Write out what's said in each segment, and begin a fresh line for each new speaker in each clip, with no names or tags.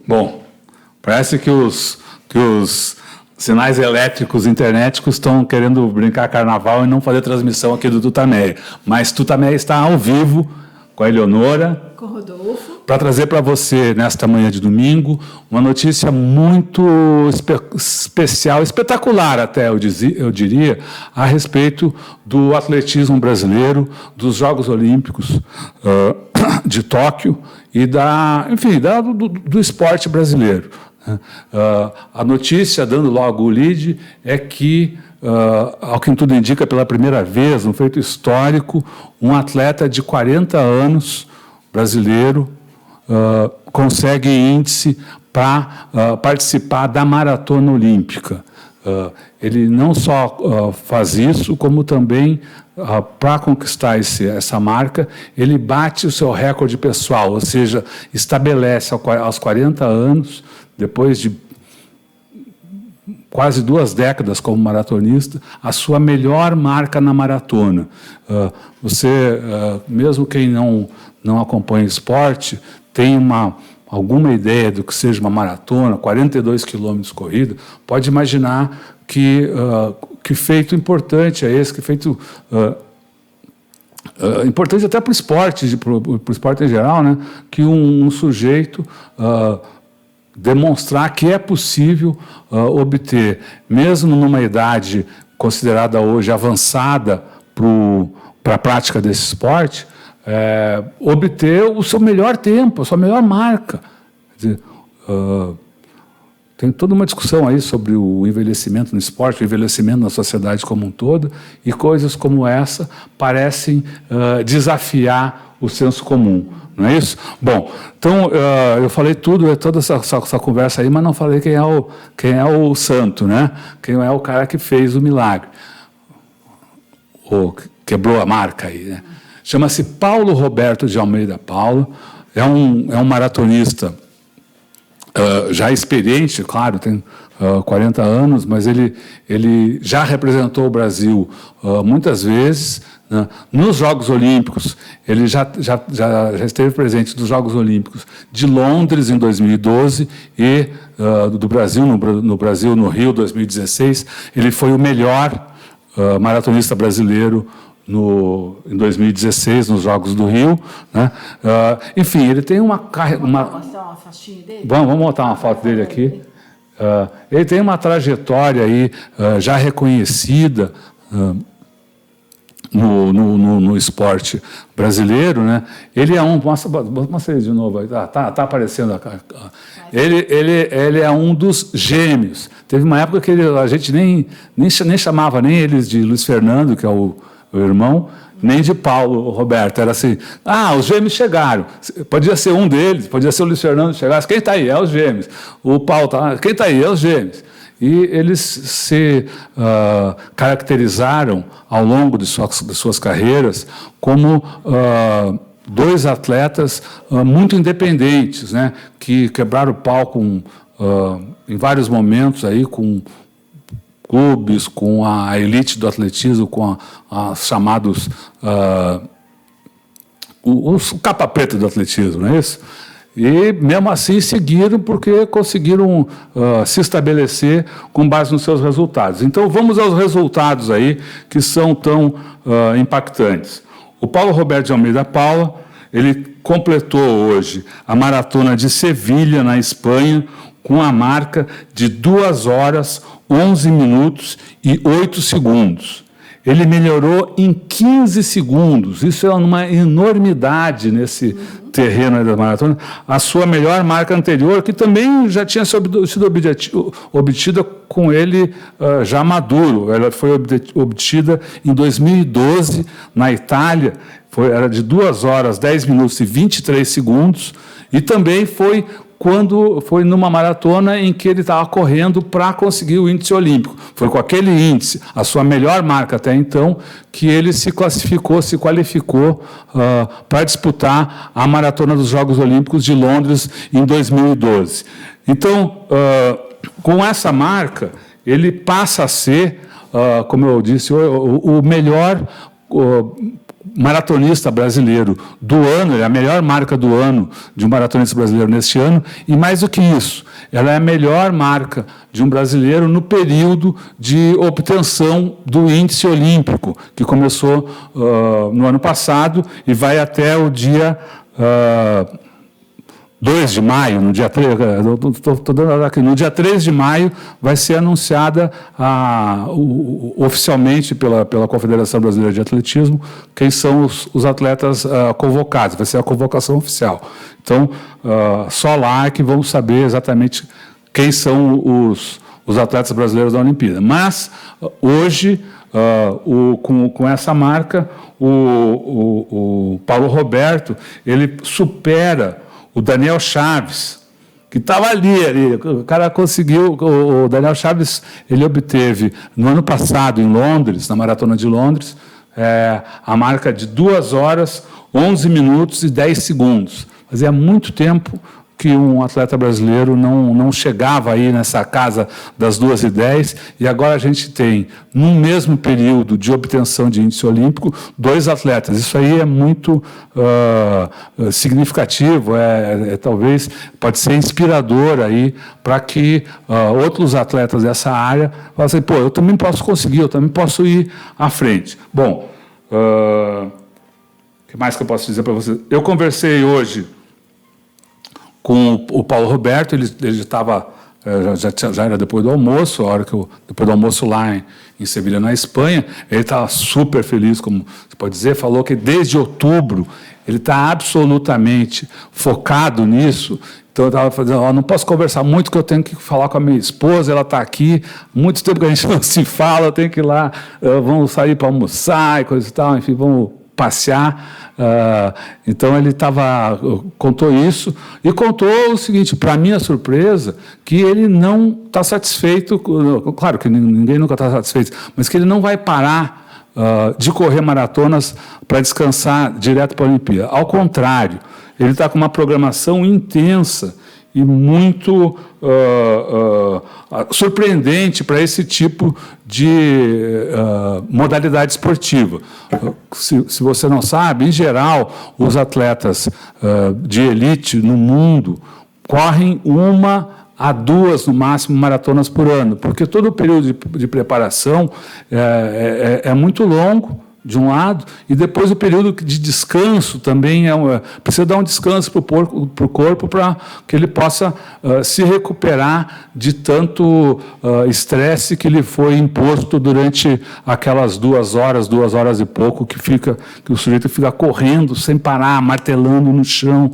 Bom, parece que os sinais elétricos internéticos estão querendo brincar carnaval e não fazer transmissão aqui do Tutameia. Mas Tutameia está ao vivo com a Eleonora,
com o Rodolfo,
para trazer para você, nesta manhã de domingo, uma notícia muito especial, espetacular até, eu diria, a respeito do atletismo brasileiro, dos Jogos Olímpicos de Tóquio e do esporte brasileiro. A notícia, dando logo o lead, é que, ao que tudo indica, pela primeira vez, um feito histórico, um atleta de 40 anos, brasileiro, consegue índice para participar da maratona olímpica. Ele não só faz isso, como também, para conquistar essa marca, ele bate o seu recorde pessoal, ou seja, estabelece aos 40 anos, depois de quase 2 décadas como maratonista, a sua melhor marca na maratona. Você, mesmo quem não acompanha esporte, tem alguma ideia do que seja uma maratona, 42 quilômetros corrida, pode imaginar que feito importante é esse, que feito importante até para o esporte em geral, né? Que um sujeito demonstrar que é possível obter, mesmo numa idade considerada hoje avançada para a prática desse esporte, obter o seu melhor tempo, a sua melhor marca. Quer dizer, tem toda uma discussão aí sobre o envelhecimento no esporte, o envelhecimento na sociedade como um todo, e coisas como essa parecem desafiar o senso comum. Não é isso? Bom, então, eu falei toda essa conversa aí, mas não falei quem é o santo, né? Quem é o cara que fez o milagre, ou quebrou a marca aí, né? Chama-se Paulo Roberto de Almeida Paula, é um maratonista já experiente, claro, tem 40 anos, mas ele já representou o Brasil muitas vezes, né? Nos Jogos Olímpicos. Ele já esteve presente nos Jogos Olímpicos de Londres, em 2012, e do Brasil, no Brasil, no Rio, 2016. Ele foi o melhor maratonista brasileiro em 2016, nos Jogos do Rio, né? Enfim, ele tem uma carreira.
Vamos mostrar uma faixinha dele?
Vamos botar uma foto dele aqui. Ele tem uma trajetória aí, já reconhecida no esporte brasileiro, né? Ele é mostra ele de novo aí. Tá aparecendo. Ele é um dos gêmeos. Teve uma época que a gente nem chamava nem eles de Luiz Fernando, que é o irmão, nem de Paulo Roberto. Era assim, os gêmeos chegaram. Podia ser um deles, podia ser o Luiz Fernando que chegasse. Quem está aí? É os gêmeos. O Paulo está. Quem está aí? É os gêmeos. E eles se caracterizaram ao longo de suas carreiras como dois atletas muito independentes, né? Que quebraram o pau em vários momentos aí, com clubes, com a elite do atletismo, com os chamados os capa preta do atletismo, não é isso? E, mesmo assim, seguiram porque conseguiram se estabelecer com base nos seus resultados. Então, vamos aos resultados aí que são tão impactantes. O Paulo Roberto de Almeida Paula, ele completou hoje a maratona de Sevilha, na Espanha, com a marca de 2 horas, 11 minutos e 8 segundos. Ele melhorou em 15 segundos. Isso é uma enormidade nesse terreno da maratona. A sua melhor marca anterior, que também já tinha sido obtida com ele já maduro. Ela foi obtida em 2012, na Itália. Era de 2 horas, 10 minutos e 23 segundos. E também foi numa maratona em que ele estava correndo para conseguir o índice olímpico. Foi com aquele índice, a sua melhor marca até então, que ele se qualificou para disputar a maratona dos Jogos Olímpicos de Londres em 2012. Então, com essa marca, ele passa a ser, como eu disse, o melhor maratonista brasileiro do ano, é a melhor marca do ano de um maratonista brasileiro neste ano, e mais do que isso, ela é a melhor marca de um brasileiro no período de obtenção do índice olímpico, que começou no ano passado e vai até o dia 2 de maio, no dia 3, estou dando aqui, no dia 3 de maio vai ser anunciada oficialmente pela Confederação Brasileira de Atletismo quem são os atletas convocados, vai ser a convocação oficial. Então, só lá é que vamos saber exatamente quem são os atletas brasileiros da Olimpíada. Mas, hoje, com essa marca, o Paulo Roberto, ele supera o Daniel Chaves, que estava ali, o cara conseguiu, o Daniel Chaves, ele obteve, no ano passado, em Londres, na Maratona de Londres, a marca de 2 horas, 11 minutos e 10 segundos. Fazia muito tempo que um atleta brasileiro não chegava aí nessa casa das 2h10, e agora a gente tem, no mesmo período de obtenção de índice olímpico, 2 atletas. Isso aí é muito significativo, talvez pode ser inspirador aí para que outros atletas dessa área falem assim, pô, eu também posso conseguir, eu também posso ir à frente. Bom, o que mais que eu posso dizer para vocês? Eu conversei hoje com o Paulo Roberto, ele estava, já era depois do almoço, depois do almoço lá em Sevilha, na Espanha, ele estava super feliz, como você pode dizer, falou que desde outubro ele está absolutamente focado nisso. Então eu estava fazendo, não posso conversar muito, que eu tenho que falar com a minha esposa, ela está aqui, muito tempo que a gente não se fala, eu tenho que ir lá, vamos sair para almoçar e coisa e tal, enfim, vamos passear. Então ele contou isso e contou o seguinte, para minha surpresa, que ele não está satisfeito, claro que ninguém nunca está satisfeito, mas que ele não vai parar de correr maratonas para descansar direto para a Olimpíada. Ao contrário, ele está com uma programação intensa e muito surpreendente para esse tipo de modalidade esportiva. Se você não sabe, em geral, os atletas de elite no mundo correm 1 a 2, no máximo, maratonas por ano, porque todo o período de preparação é muito longo, de um lado, e depois o período de descanso também precisa dar um descanso para o corpo para que ele possa se recuperar de tanto estresse que lhe foi imposto durante aquelas 2 horas, 2 horas e pouco, que o sujeito fica correndo sem parar, martelando no chão.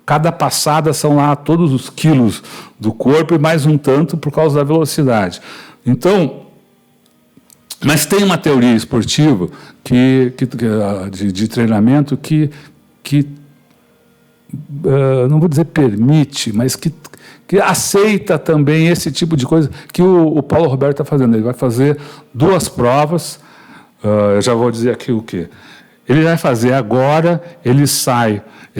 Cada passada são lá todos os quilos do corpo e mais um tanto por causa da velocidade. Então, mas tem uma teoria esportiva de treinamento que não vou dizer permite, mas que aceita também esse tipo de coisa que o Paulo Roberto está fazendo. Ele vai fazer 2 provas, eu já vou dizer aqui o quê. Ele vai fazer agora, ele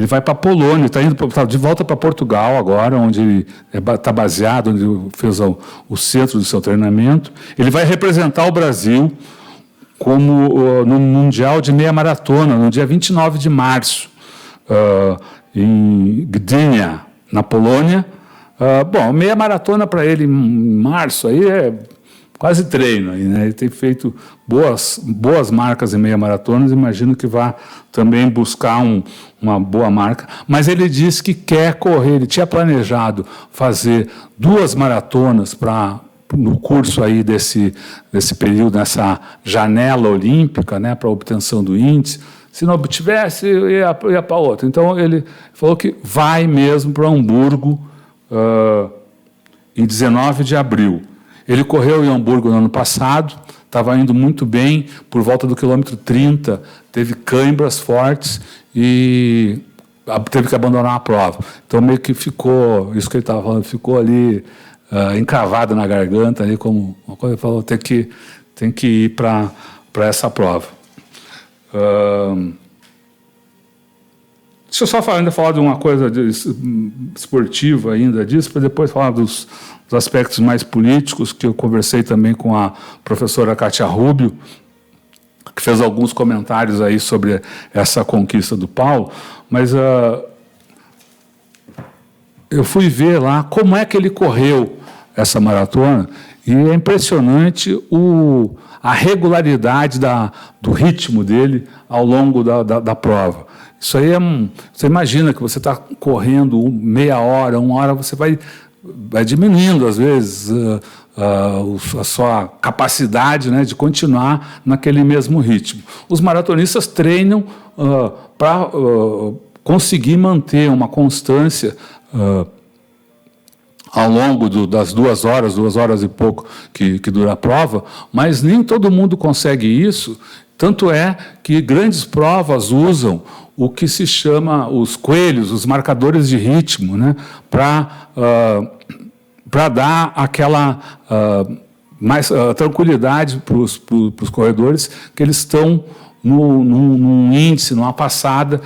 vai para a Polônia, está de volta para Portugal agora, onde ele está baseado, onde ele fez o centro do seu treinamento. Ele vai representar o Brasil no Mundial de Meia Maratona, no dia 29 de março, em Gdynia, na Polônia. Bom, meia maratona para ele em março aí é quase treino aí, né? Ele tem feito boas marcas em meia maratonas, imagino que vá também buscar uma boa marca, mas ele disse que quer correr, ele tinha planejado fazer 2 maratonas no curso aí desse período, nessa janela olímpica, né, para a obtenção do índice. Se não obtivesse, ia para outra. Então ele falou que vai mesmo para Hamburgo em 19 de abril. Ele correu em Hamburgo no ano passado, estava indo muito bem, por volta do quilômetro 30, teve cãibras fortes e teve que abandonar a prova. Então, meio que ficou, isso que ele estava falando, ficou ali encravado na garganta, ali, como uma coisa, ele falou, tem que ir para essa prova. Deixa eu só ainda falar de uma coisa esportiva ainda disso, para depois falar dos aspectos mais políticos, que eu conversei também com a professora Kátia Rubio. que fez alguns comentários aí sobre essa conquista do Paulo, mas eu fui ver lá como é que ele correu essa maratona e é impressionante a regularidade do ritmo dele ao longo da prova. Isso aí você imagina que você está correndo meia hora, uma hora, você vai diminuindo, às vezes, a sua capacidade, né, de continuar naquele mesmo ritmo. Os maratonistas treinam para conseguir manter uma constância ao longo das 2 horas e pouco que dura a prova, mas nem todo mundo consegue isso, tanto é que grandes provas usam o que se chama os coelhos, os marcadores de ritmo, né, para dar aquela mais tranquilidade para os corredores, que eles estão num índice, numa passada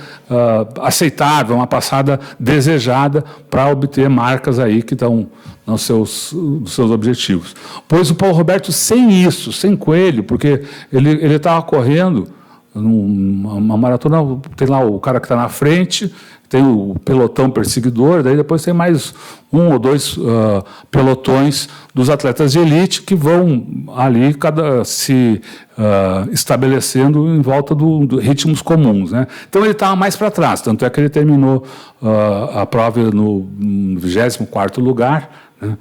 aceitável, uma passada desejada para obter marcas aí que estão nos seus objetivos. Pois o Paulo Roberto, sem isso, sem coelho, porque ele estava correndo uma maratona, tem lá o cara que está na frente, tem o pelotão perseguidor, daí depois tem mais 1 ou 2 pelotões dos atletas de elite que vão ali se estabelecendo em volta de ritmos comuns, né? Então ele estava mais para trás, tanto é que ele terminou a prova no 24º lugar, né?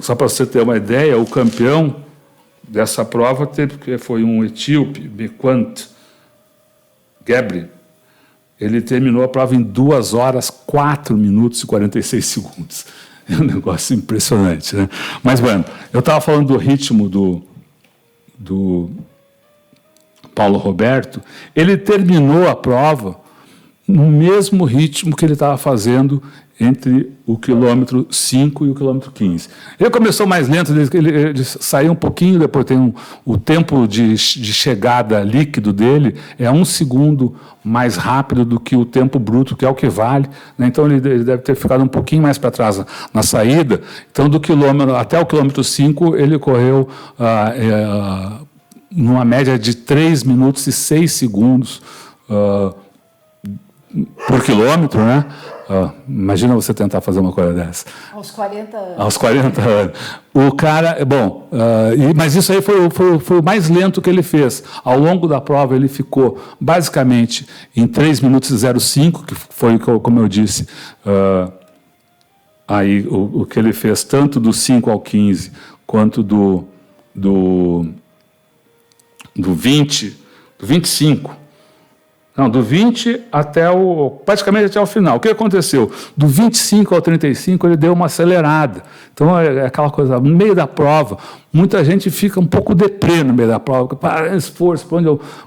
Só para você ter uma ideia, o campeão dessa prova foi um etíope, Bequant Gebri. Ele terminou a prova em 2 horas, 4 minutos e 46 segundos. É um negócio impressionante, né? Mas, bueno, eu estava falando do ritmo do Paulo Roberto. Ele terminou a prova no mesmo ritmo que ele estava fazendo entre o quilômetro 5 e o quilômetro 15. Ele começou mais lento, ele saiu um pouquinho, depois tem o tempo de chegada líquido dele é 1 segundo mais rápido do que o tempo bruto, que é o que vale, né? Então ele deve ter ficado um pouquinho mais para trás na saída. Então do quilômetro até o quilômetro 5 ele correu numa média de 3 minutos e 6 segundos por quilômetro, né? Imagina você tentar fazer uma coisa dessa.
Aos 40 anos.
Aos 40 anos. O cara, bom, mas isso aí foi o mais lento que ele fez. Ao longo da prova, ele ficou basicamente em 3 minutos e 05, que foi, como eu disse, aí o que ele fez tanto do 5 ao 15, quanto do 20, do 25. Não, do 20 praticamente até o final. O que aconteceu? Do 25 ao 35, ele deu uma acelerada. Então, é aquela coisa, no meio da prova, muita gente fica um pouco deprê no meio da prova. Esforço,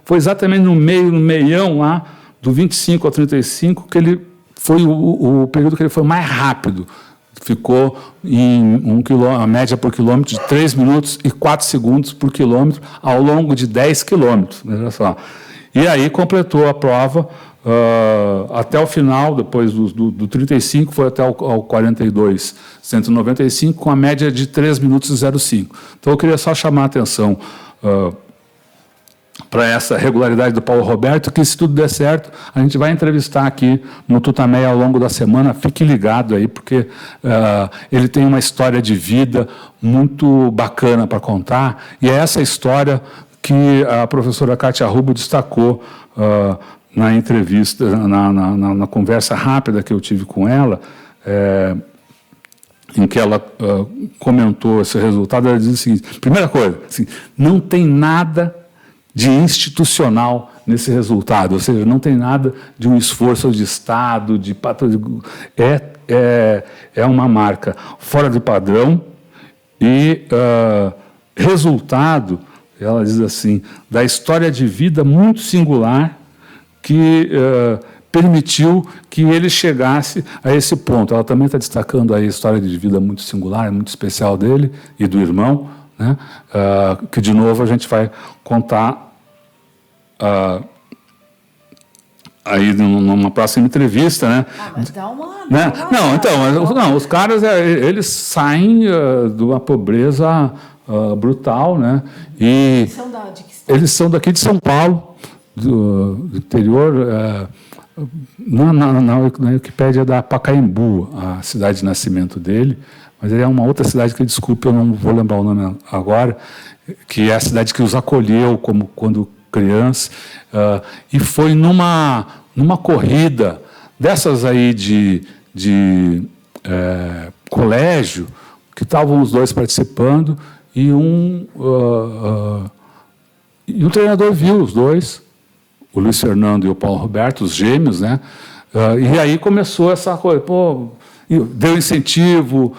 foi exatamente no meião lá, do 25 ao 35, que ele foi o período que ele foi mais rápido. Ficou em a média por quilômetro de 3 minutos e 4 segundos por quilômetro ao longo de 10 quilômetros. Olha só. E aí completou a prova até o final, depois do 35, foi até ao 42, 195, com a média de 3 minutos e 05. Então, eu queria só chamar a atenção para essa regularidade do Paulo Roberto, que se tudo der certo, a gente vai entrevistar aqui no Tutameia ao longo da semana. Fique ligado aí, porque ele tem uma história de vida muito bacana para contar, e é essa história que a professora Kátia Rubio destacou na entrevista, na conversa rápida que eu tive com ela, em que ela comentou esse resultado. Ela disse o seguinte: primeira coisa, assim, não tem nada de institucional nesse resultado, ou seja, não tem nada de um esforço de Estado, é uma marca fora de padrão e resultado, ela diz assim, da história de vida muito singular que permitiu que ele chegasse a esse ponto. Ela também está destacando aí a história de vida muito singular, muito especial dele e do irmão, né? Que, de novo, a gente vai contar aí numa próxima entrevista, né?
Mas dá uma...
Né? Não, então, os caras, eles saem de uma pobreza brutal, né?
São de que
eles são daqui de São Paulo, do interior, na Wikipédia da Pacaembu, a cidade de nascimento dele, mas ele é uma outra cidade que, desculpe, eu não vou lembrar o nome agora, que é a cidade que os acolheu como quando criança, e foi numa corrida dessas aí de colégio, que estavam os dois participando, e um treinador viu os dois, o Luiz Fernando e o Paulo Roberto, os gêmeos, né? E aí começou essa coisa, pô, deu incentivo,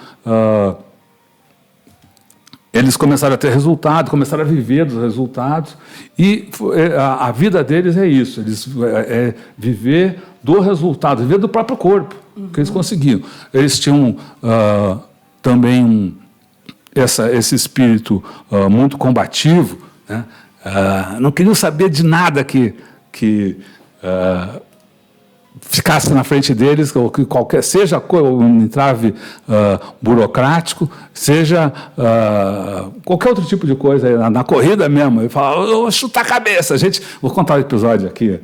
eles começaram a ter resultado, começaram a viver dos resultados, e a vida deles é isso, viver do resultado, viver do próprio corpo, que eles conseguiam. Eles tinham também esse espírito muito combativo, né? Não queriam saber de nada que ficasse na frente deles, ou que seja um entrave burocrático, seja qualquer outro tipo de coisa, na corrida mesmo. Ele fala, eu vou chutar a cabeça. Vou contar o episódio aqui.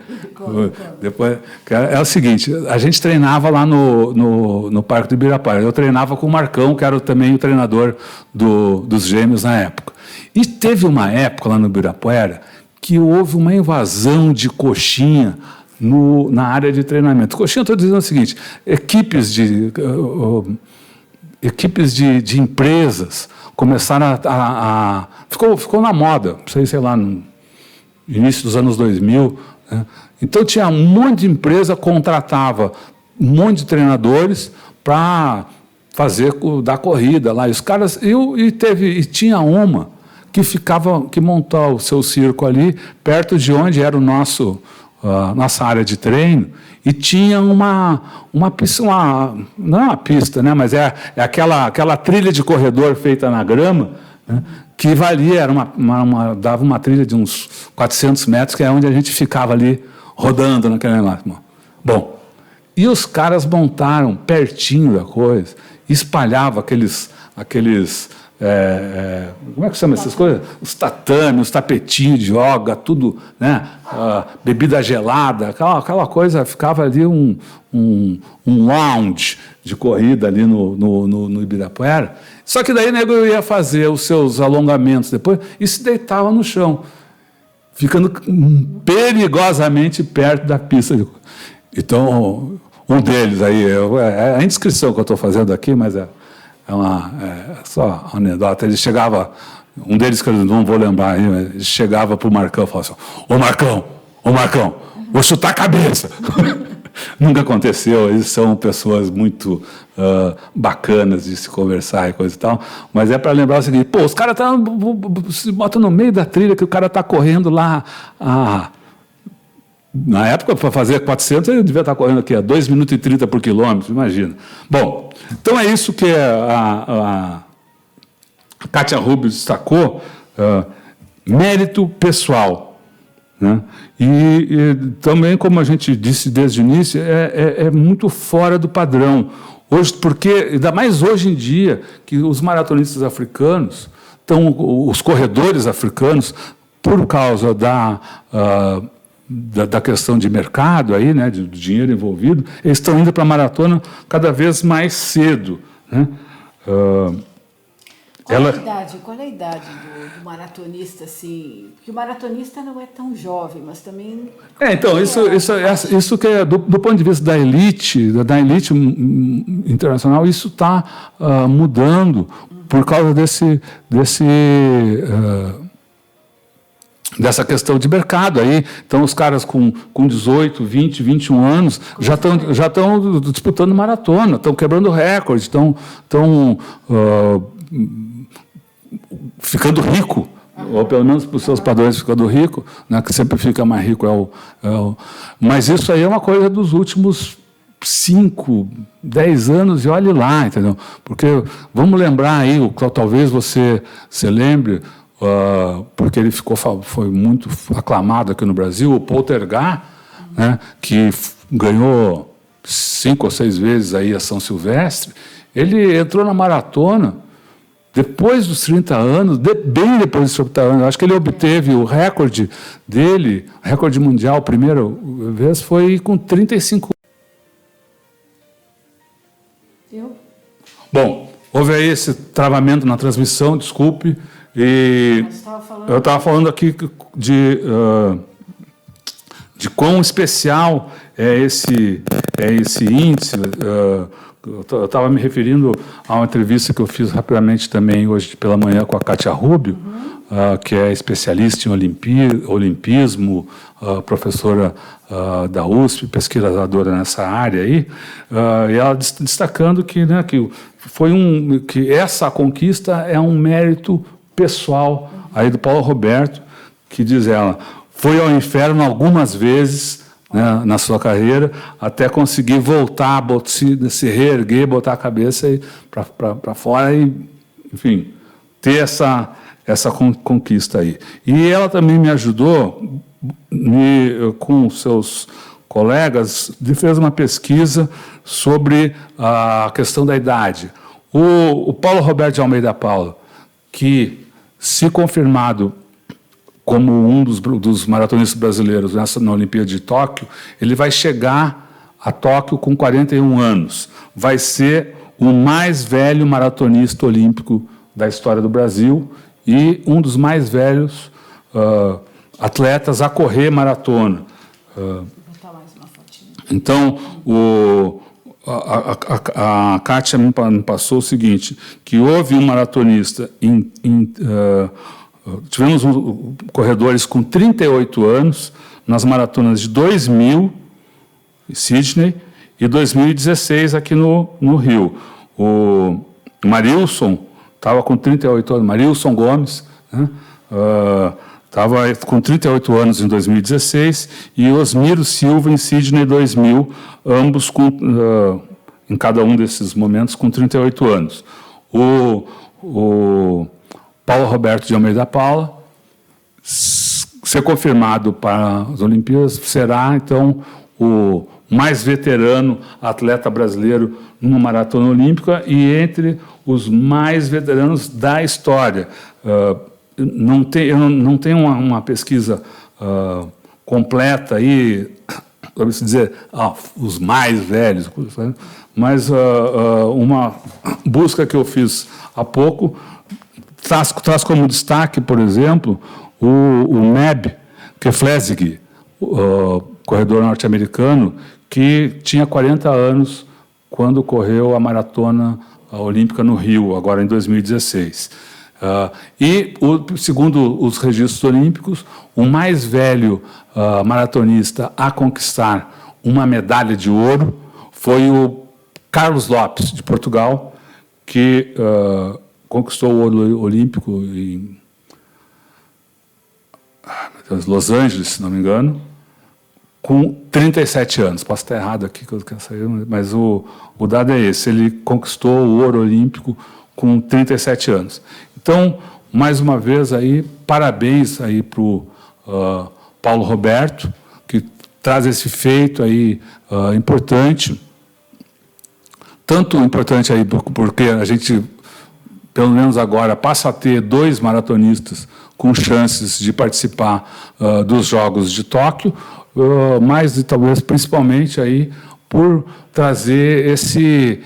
Depois, é o seguinte, a gente treinava lá no Parque do Ibirapuera. Eu treinava com o Marcão, que era também o treinador dos gêmeos na época. E teve uma época lá no Ibirapuera que houve uma invasão de coxinha na área de treinamento. Coxinha, estou dizendo o seguinte, equipes de empresas começaram ficou na moda, sei lá, no início dos anos 2000, né? Então tinha um monte de empresa, contratava um monte de treinadores para dar corrida lá. E os caras, e tinha uma que montava o seu circo ali, perto de onde era nossa área de treino, e tinha uma pista, não é uma pista, né, mas é aquela trilha de corredor feita na grama, né, que valia, dava uma trilha de uns 400 metros, que é onde a gente ficava ali rodando naquele lá. Bom, e os caras montaram pertinho da coisa, espalhavam aqueles como é que chama essas coisas? Os tatames, os tapetinhos de yoga, tudo, né? Bebida gelada, aquela coisa, ficava ali um lounge de corrida ali no Ibirapuera. Só que daí o nego ia fazer os seus alongamentos depois e se deitava no chão, ficando perigosamente perto da pista. Então, um deles aí, é a indiscrição que eu estou fazendo aqui, mas é só uma anedota. Ele chegava, um deles que eu não vou lembrar, ele chegava para o Marcão e falava assim, ô Marcão, vou chutar a cabeça. Nunca aconteceu, eles são pessoas muito bacanas de se conversar e coisa e tal, mas é para lembrar o seguinte, os caras se botam no meio da trilha que o cara está correndo lá na época, para fazer 400, ele devia estar correndo aqui a 2 minutos e 30 por quilômetro, imagina. Bom, então é isso que a Kátia Rubio destacou, mérito pessoal, né? E também, como a gente disse desde o início, é muito fora do padrão. Hoje, porque, ainda mais hoje em dia, que os maratonistas africanos, os corredores africanos, por causa da questão de mercado, aí, né, do dinheiro envolvido, eles estão indo para a maratona cada vez mais cedo, né?
Qual é a idade do maratonista, assim? Porque o maratonista não é tão jovem, mas também...
Então, isso que é, do ponto de vista da elite internacional, isso está mudando por causa dessa questão de mercado aí. Então, os caras com 18, 20, 21 anos já estão disputando maratona, estão quebrando recorde, estão ficando rico, ou pelo menos para os seus padrões ficando rico, né, que sempre fica mais rico mas isso aí é uma coisa dos últimos 5, 10 anos, e olhe lá, entendeu? Porque vamos lembrar aí, talvez você se lembre, porque ele foi muito aclamado aqui no Brasil, o Poltergar, né, que ganhou 5 ou 6 vezes aí a São Silvestre. Ele entrou na maratona depois dos 30 anos, bem depois dos 30 anos, acho que ele obteve o recorde dele, recorde mundial, a primeira vez, foi com 35 anos. Bom, houve aí esse travamento na transmissão, desculpe. E eu estava falando aqui de quão especial é esse índice. Eu estava me referindo a uma entrevista que eu fiz rapidamente também hoje pela manhã com a Kátia Rubio, que é especialista em olimpismo, professora da USP, pesquisadora nessa área aí, e ela destacando que, né, que essa conquista é um mérito pessoal aí do Paulo Roberto, que diz ela, foi ao inferno algumas vezes, né, na sua carreira, até conseguir voltar, se reerguer, botar a cabeça para fora e, enfim, ter essa conquista aí. E ela também me ajudou, com seus colegas, fez uma pesquisa sobre a questão da idade. O Paulo Roberto de Almeida Paula, que, se confirmado como um dos maratonistas brasileiros na Olimpíada de Tóquio, ele vai chegar a Tóquio com 41 anos. Vai ser o mais velho maratonista olímpico da história do Brasil e um dos mais velhos atletas a correr maratona. Então, a Kátia me passou o seguinte, que houve um maratonista tivemos corredores com 38 anos nas maratonas de 2000, em Sydney, e 2016 aqui no Rio. O Marilson estava com 38 anos, Marilson Gomes, né? Estava com 38 anos em 2016, e Osmiro Silva em Sydney 2000, ambos em cada um desses momentos com 38 anos. O Paulo Roberto de Almeida Paula, ser confirmado para as Olimpíadas, será, então, o mais veterano atleta brasileiro numa maratona olímpica e entre os mais veteranos da história. Eu não tenho uma pesquisa completa aí, para se dizer, os mais velhos, mas uma busca que eu fiz há pouco traz como destaque, por exemplo, o Meb Keflezig, corredor norte-americano, que tinha 40 anos quando correu a maratona olímpica no Rio, agora em 2016. Segundo os registros olímpicos, o mais velho maratonista a conquistar uma medalha de ouro foi o Carlos Lopes, de Portugal, que conquistou o ouro olímpico em Los Angeles, se não me engano, com 37 anos. Posso estar errado aqui, mas o dado é esse. Ele conquistou o ouro olímpico com 37 anos. Então, mais uma vez, aí, parabéns aí para o Paulo Roberto, que traz esse feito aí, importante. Tanto importante aí porque a gente, pelo menos agora, passa a ter 2 maratonistas com chances de participar dos Jogos de Tóquio, mas talvez principalmente aí por trazer esse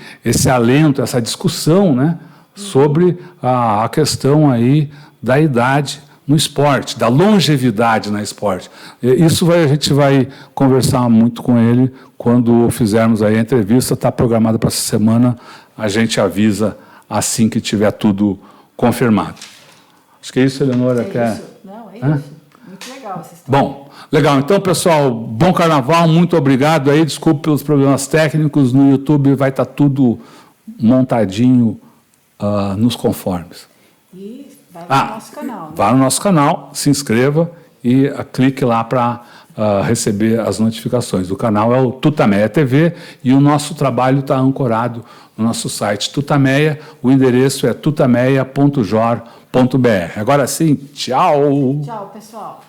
alento, essa discussão, né, sobre a questão aí da idade no esporte, da longevidade no esporte. Isso a gente vai conversar muito com ele quando fizermos aí a entrevista, está programada para essa semana, a gente avisa assim que tiver tudo confirmado. Acho que é isso, Eleonora.
Isso. Não, é isso. Muito legal essa história.
Bom, legal. Então, pessoal, bom carnaval, muito obrigado aí, desculpe pelos problemas técnicos, no YouTube vai estar tudo montadinho nos conformes.
E vai no nosso canal. Né?
Vá no nosso canal, se inscreva e clique lá para receber as notificações. O canal é o Tutameia TV e o nosso trabalho está ancorado no nosso site Tutameia. O endereço é tutameia.jor.br. Agora sim, tchau!
Tchau, pessoal!